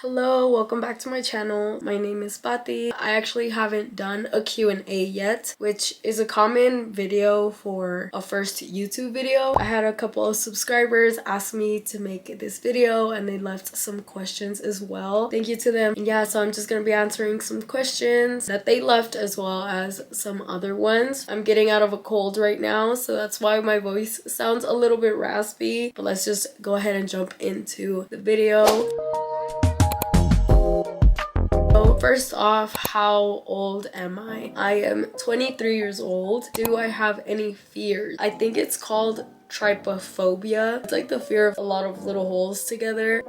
Hello, welcome back to my channel. My name is Pati. I actually haven't done a Q&A yet, which is a common video for a first YouTube video. I had a couple of subscribers ask me to make this video and they left some questions as well. Thank you to them. And yeah, so I'm just gonna be answering some questions that they left as well as some other ones. I'm getting out of a cold right now, so that's why my voice sounds a little bit raspy, but let's just go ahead and jump into the video. First off, how old am I? I am 23 years old. Do I have any fears? I think it's called trypophobia. It's like the fear of a lot of little holes together.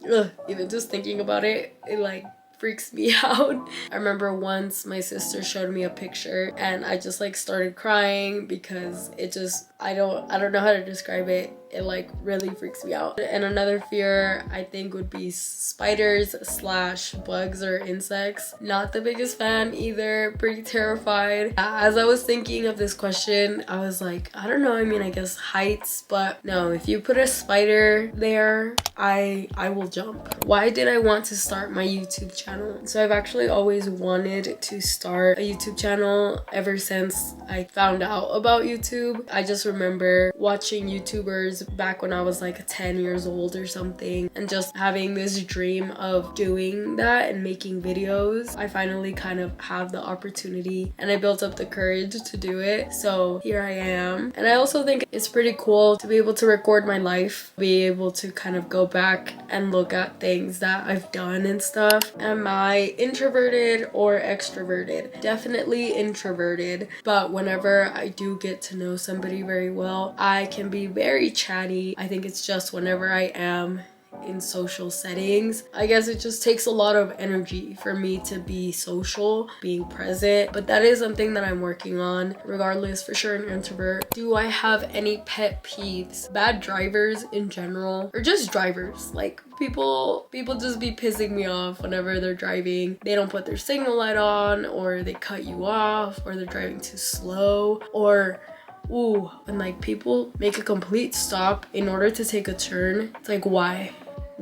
Ugh, even just thinking about it, it like freaks me out. I remember once my sister showed me a picture and I just like started crying because it just, I don't know how to describe it. It like really freaks me out. And another fear I think would be spiders slash bugs or insects. Not the biggest fan either, pretty terrified. As I was thinking of this question, I was like, I don't know, I mean, I guess heights, but no, if you put a spider there, I will jump. Why did I want to start my YouTube channel? So I've actually always wanted to start a YouTube channel ever since I found out about YouTube. I just remember watching YouTubers back when I was like 10 years old or something and just having this dream of doing that and making videos. I finally kind of have the opportunity and I built up the courage to do it. So here I am. And I also think it's pretty cool to be able to record my life, be able to kind of go back and look at things that I've done and stuff. Am I introverted or extroverted? Definitely introverted, but whenever I do get to know somebody very well, I can be very chatty. I think it's just whenever I am in social settings, I guess it just takes a lot of energy for me to be social, being present, but that is something that I'm working on. Regardless, for sure an introvert. Do I have any pet peeves? Bad drivers in general, or just drivers. Like people just be pissing me off whenever they're driving. They don't put their signal light on, or they cut you off, or they're driving too slow, or when like people make a complete stop in order to take a turn. It's like, why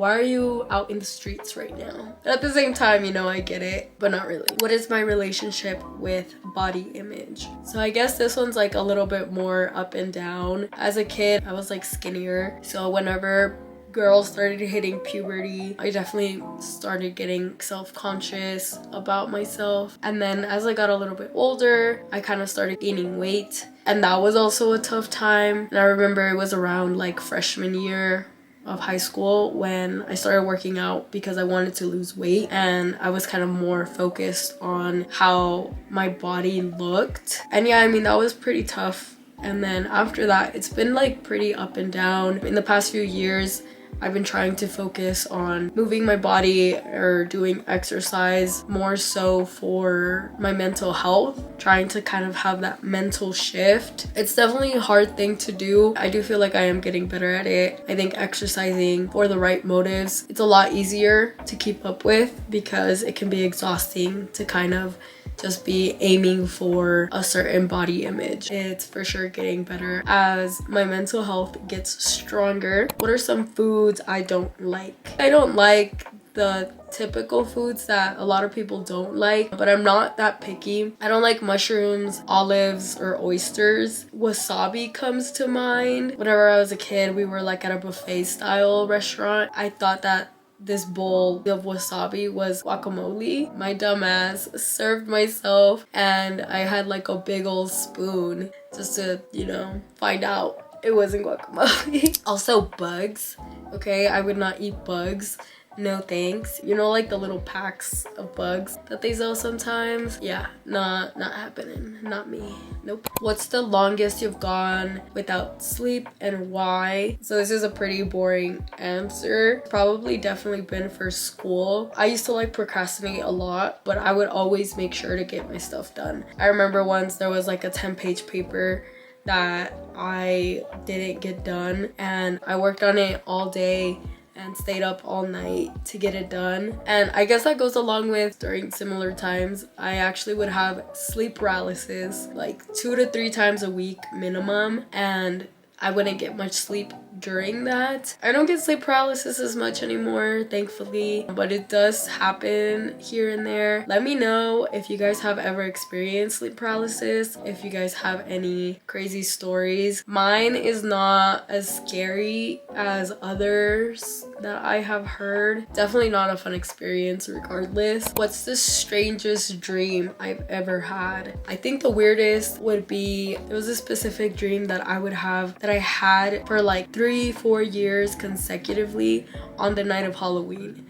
are you out in the streets right now? At the same time, you know, I get it, but not really. What is my relationship with body image? So I guess this one's like a little bit more up and down. As a kid, I was like skinnier, so whenever girls started hitting puberty, I definitely started getting self-conscious about myself. And then as I got a little bit older, I kind of started gaining weight, and that was also a tough time. And I remember it was around like freshman year of high school when I started working out because I wanted to lose weight, and I was kind of more focused on how my body looked. And yeah, I mean, that was pretty tough. And then after that, it's been like pretty up and down. In the past few years, I've been trying to focus on moving my body or doing exercise more so for my mental health, trying to kind of have that mental shift. It's definitely a hard thing to do. I do feel like I am getting better at it. I think exercising for the right motives, it's a lot easier to keep up with because it can be exhausting to kind of just be aiming for a certain body image. It's for sure getting better as my mental health gets stronger. What are some foods I don't like? I don't like the typical foods that a lot of people don't like, but I'm not that picky. I don't like mushrooms, olives, or oysters. Wasabi comes to mind. Whenever I was a kid, we were like at a buffet style restaurant. I thought that this bowl of wasabi was guacamole. My dumb ass served myself and I had like a big old spoon just to, you know, find out it wasn't guacamole. Also bugs, okay? I would not eat bugs. No thanks. You know, like the little packs of bugs that they sell sometimes? Yeah, not happening. Not me. Nope. What's the longest you've gone without sleep and why? So this is a pretty boring answer. Probably definitely been for school. I used to like procrastinate a lot, but I would always make sure to get my stuff done. I remember once there was like a 10-page paper that I didn't get done, and I worked on it all day and stayed up all night to get it done. And I guess that goes along with during similar times, I actually would have sleep paralysis like 2 to 3 times a week minimum, and I wouldn't get much sleep during that. I don't get sleep paralysis as much anymore, thankfully, but it does happen here and there. Let me know if you guys have ever experienced sleep paralysis, if you guys have any crazy stories. Mine is not as scary as others that I have heard. Definitely not a fun experience regardless. What's the strangest dream I've ever had? I think the weirdest would be, there was a specific dream that I had for like 3-4 years consecutively on the night of Halloween,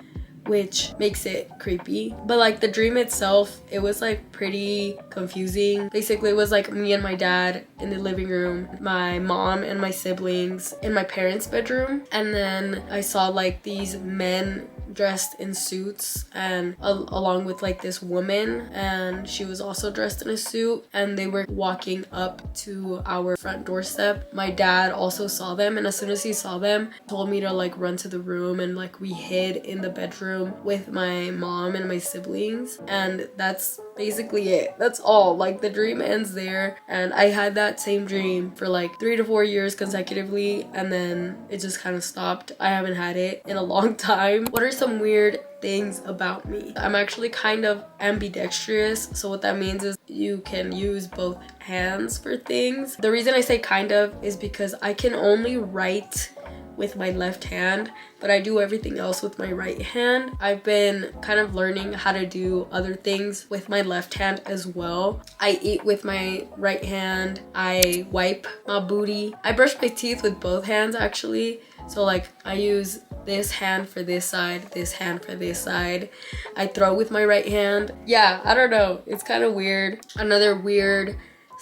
which makes it creepy. But like the dream itself, it was like pretty confusing. Basically, it was like me and my dad in the living room, my mom and my siblings in my parents' bedroom, and then I saw like these men dressed in suits and along with like this woman, and she was also dressed in a suit, and they were walking up to our front doorstep. My dad also saw them, and as soon as he saw them, told me to like run to the room, and like we hid in the bedroom with my mom and my siblings, and that's basically it. That's all. Like the dream ends there, and I had that same dream for like 3 to 4 years consecutively, and then it just kind of stopped. I haven't had it in a long time. What are some weird things about me? I'm actually kind of ambidextrous, so what that means is you can use both hands for things. The reason I say kind of is because I can only write with my left hand, but I do everything else with my right hand. I've been kind of learning how to do other things with my left hand as well. I eat with my right hand. I wipe my booty. I brush my teeth with both hands actually. So like I use this hand for this side, this hand for this side. I throw with my right hand. Yeah, I don't know. It's kind of weird. Another weird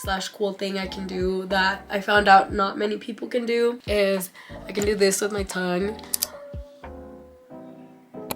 / cool thing I can do that I found out not many people can do is I can do this with my tongue.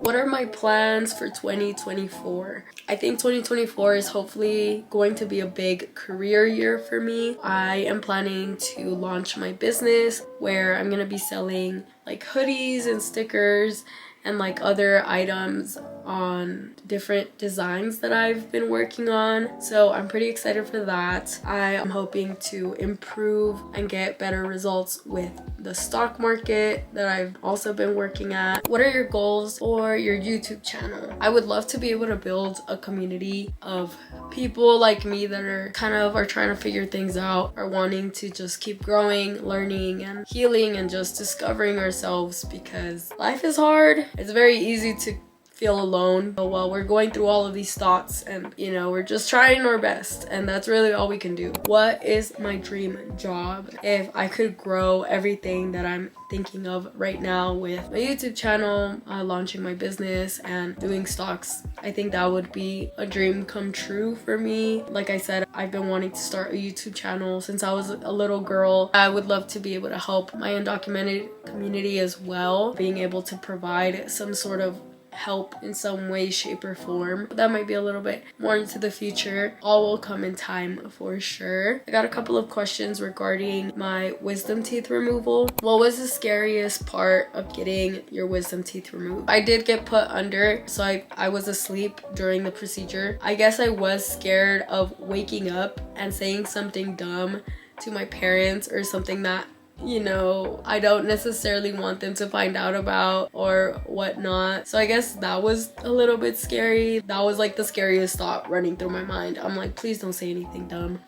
What are my plans for 2024? I think 2024 is hopefully going to be a big career year for me. I am planning to launch my business where I'm gonna be selling like hoodies and stickers and like other items on different designs that I've been working on. So I'm pretty excited for that. I am hoping to improve and get better results with the stock market that I've also been working at. What are your goals for your YouTube channel? I would love to be able to build a community of people like me that are trying to figure things out, are wanting to just keep growing, learning and healing and just discovering ourselves, because life is hard. It's very easy to feel alone while we're going through all of these thoughts, and you know, we're just trying our best, and that's really all we can do. What is my dream job? If I could grow everything that I'm thinking of right now with my YouTube channel, launching my business and doing stocks, I think that would be a dream come true for me. Like I said, I've been wanting to start a YouTube channel since I was a little girl. I would love to be able to help my undocumented community as well, being able to provide some sort of help in some way, shape or form. That might be a little bit more into the future. All will come in time for sure. I got a couple of questions regarding my wisdom teeth removal. What was the scariest part of getting your wisdom teeth removed? I did get put under, so I was asleep during the procedure. I guess I was scared of waking up and saying something dumb to my parents, or something that, you know, I don't necessarily want them to find out about or whatnot. So I guess that was a little bit scary. That was like the scariest thought running through my mind. I'm like, please don't say anything dumb.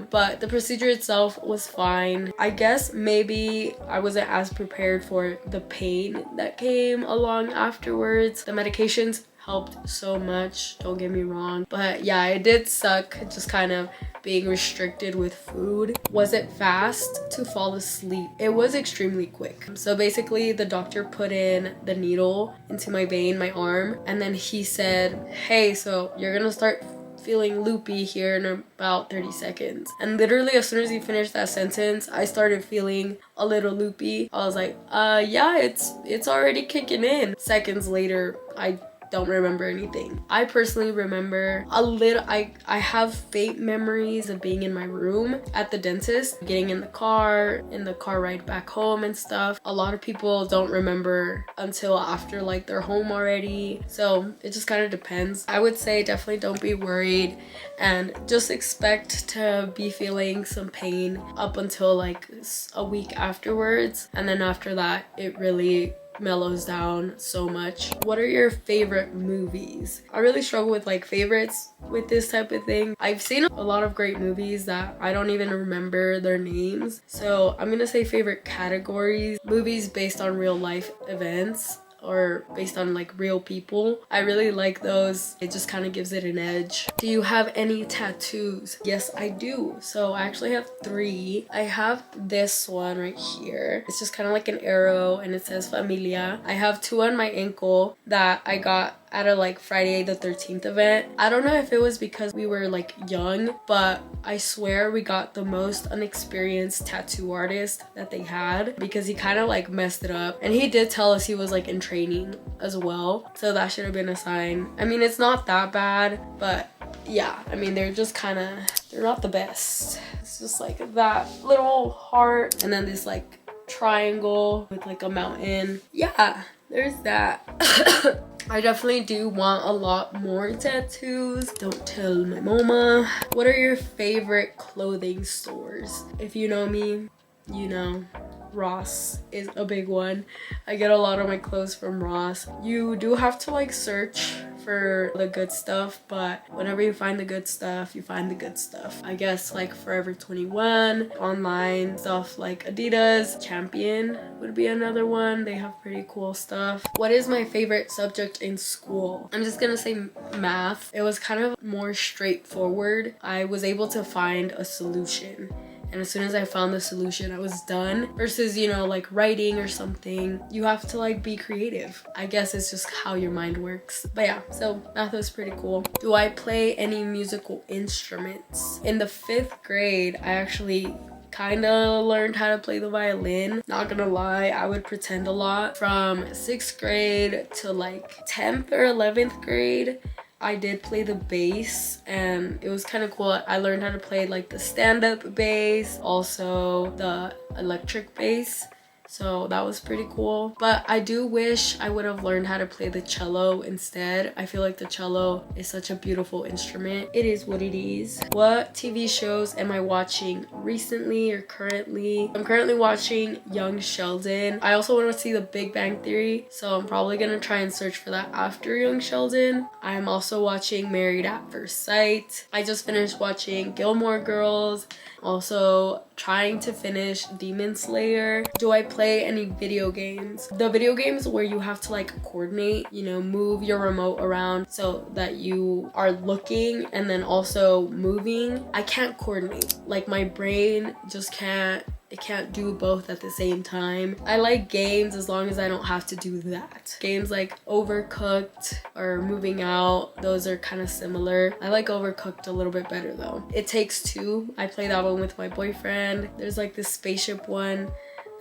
But the procedure itself was fine. I guess maybe I wasn't as prepared for the pain that came along afterwards. The medications helped so much, don't get me wrong, but yeah, it did suck just kind of being restricted with food. Was it fast to fall asleep? It was extremely quick. So basically the doctor put in the needle into my vein, my arm, and then he said, hey, so you're gonna start feeling loopy here in about 30 seconds. And literally as soon as he finished that sentence, I started feeling a little loopy. I was like, yeah, it's already kicking in. Seconds later, I don't remember anything. I personally remember a little. I have faint memories of being in my room at the dentist, getting in the car ride back home and stuff. A lot of people don't remember until after like they're home already. So it just kind of depends. I would say definitely don't be worried and just expect to be feeling some pain up until like a week afterwards. And then after that, it really mellows down so much. What are your favorite movies? I really struggle with like favorites with this type of thing. I've seen a lot of great movies that I don't even remember their names. So I'm gonna say favorite categories: movies based on real life events or based on like real people. I really like those. It just kind of gives it an edge. Do you have any tattoos? Yes, I do. So I actually have 3. I have this one right here. It's just kind of like an arrow and it says familia. I have 2 on my ankle that I got at a like Friday the 13th event. I don't know if it was because we were like young, but I swear we got the most unexperienced tattoo artist that they had because he kind of like messed it up. And he did tell us he was like in training as well. So that should have been a sign. I mean, it's not that bad, but yeah, I mean, they're just kind of, they're not the best. It's just like that little heart and then this like triangle with like a mountain. Yeah, there's that. I definitely do want a lot more tattoos. Don't tell my mama. What are your favorite clothing stores? If you know me, you know Ross is a big one. I get a lot of my clothes from Ross. You do have to like search for the good stuff, but whenever you find the good stuff, you find the good stuff. I guess like Forever 21, online stuff like Adidas, Champion would be another one. They have pretty cool stuff. What is my favorite subject in school? I'm just gonna say math. It was kind of more straightforward. I was able to find a solution. And as soon as I found the solution, I was done. Versus, you know, like writing or something, you have to like be creative. I guess it's just how your mind works. But yeah, so math was pretty cool. Do I play any musical instruments? In the 5th grade, I actually kind of learned how to play the violin. Not gonna lie, I would pretend a lot. From 6th grade to like 10th or 11th grade, I did play the bass and it was kind of cool. I learned how to play like the stand-up bass, also the electric bass. So that was pretty cool. But I do wish I would have learned how to play the cello instead. I feel like the cello is such a beautiful instrument. It is what it is. What TV shows am I watching recently or currently? I'm currently watching Young Sheldon. I also want to see The Big Bang Theory, so I'm probably gonna try and search for that after Young Sheldon. I'm also watching Married at First Sight. I just finished watching Gilmore Girls. Also trying to finish Demon Slayer. Do I play any video games? The video games where you have to like coordinate, you know, move your remote around so that you are looking and then also moving. I can't coordinate. Like my brain just can't, it can't do both at the same time. I like games as long as I don't have to do that. Games like Overcooked or Moving Out, those are kind of similar. I like Overcooked a little bit better though. It Takes Two, I play that one with my boyfriend. There's like this spaceship one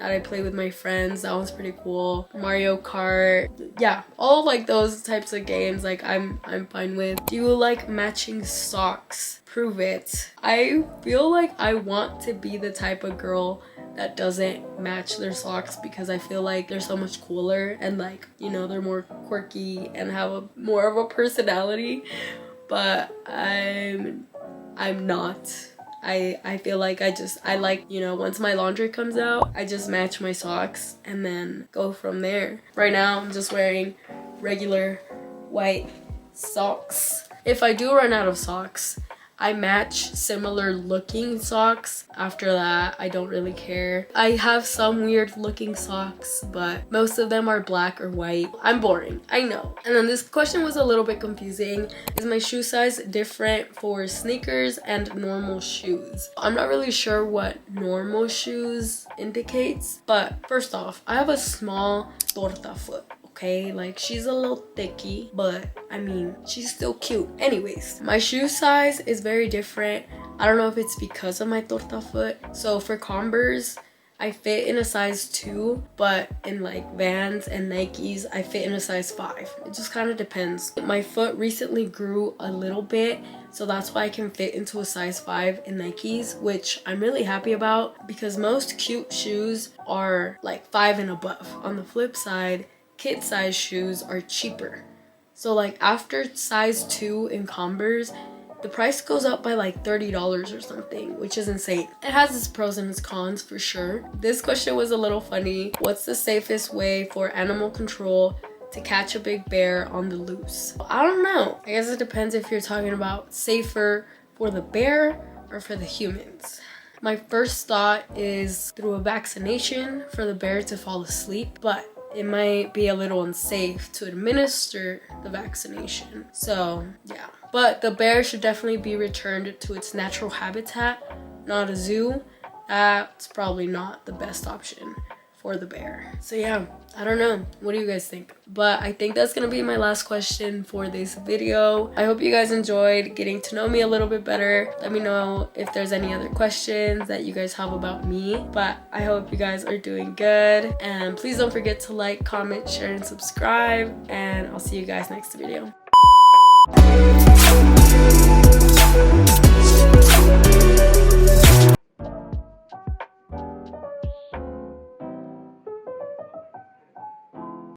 that I play with my friends. That one's pretty cool. Mario Kart. Yeah, all like those types of games like I'm fine with. Do you like matching socks? Prove it. I feel like I want to be the type of girl that doesn't match their socks because I feel like they're so much cooler and like, you know, they're more quirky and have more of a personality. But I'm not. I feel like I like, you know, once my laundry comes out, I just match my socks and then go from there. Right now, I'm just wearing regular white socks. If I do run out of socks, I match similar looking socks. After that, I don't really care. I have some weird looking socks, but most of them are black or white. I'm boring, I know. And then this question was a little bit confusing. Is my shoe size different for sneakers and normal shoes? I'm not really sure what normal shoes indicates, but first off, I have a small torta foot. Okay, like she's a little thicky, but I mean, she's still cute. Anyways, my shoe size is very different. I don't know if it's because of my torta foot. So for Converse, I fit in a size 2, but in like Vans and Nikes, I fit in a size 5. It just kind of depends. My foot recently grew a little bit, so that's why I can fit into a size 5 in Nikes, which I'm really happy about because most cute shoes are like 5 and above. On the flip side, kid size shoes are cheaper. So like after size 2 in Converse, the price goes up by like $30 or something, which is insane. It has its pros and its cons for sure. This question was a little funny. What's the safest way for animal control to catch a big bear on the loose? I don't know. I guess it depends if you're talking about safer for the bear or for the humans. My first thought is through a vaccination for the bear to fall asleep, but it might be a little unsafe to administer the vaccination. So yeah, but the bear should definitely be returned to its natural habitat, not a zoo. That's probably not the best option for the bear. So yeah, I don't know. What do you guys think? But I think that's gonna be my last question for this video. I hope you guys enjoyed getting to know me a little bit better. Let me know if there's any other questions that you guys have about me. But I hope you guys are doing good. And please don't forget to like, comment, share, and subscribe. And I'll see you guys next video.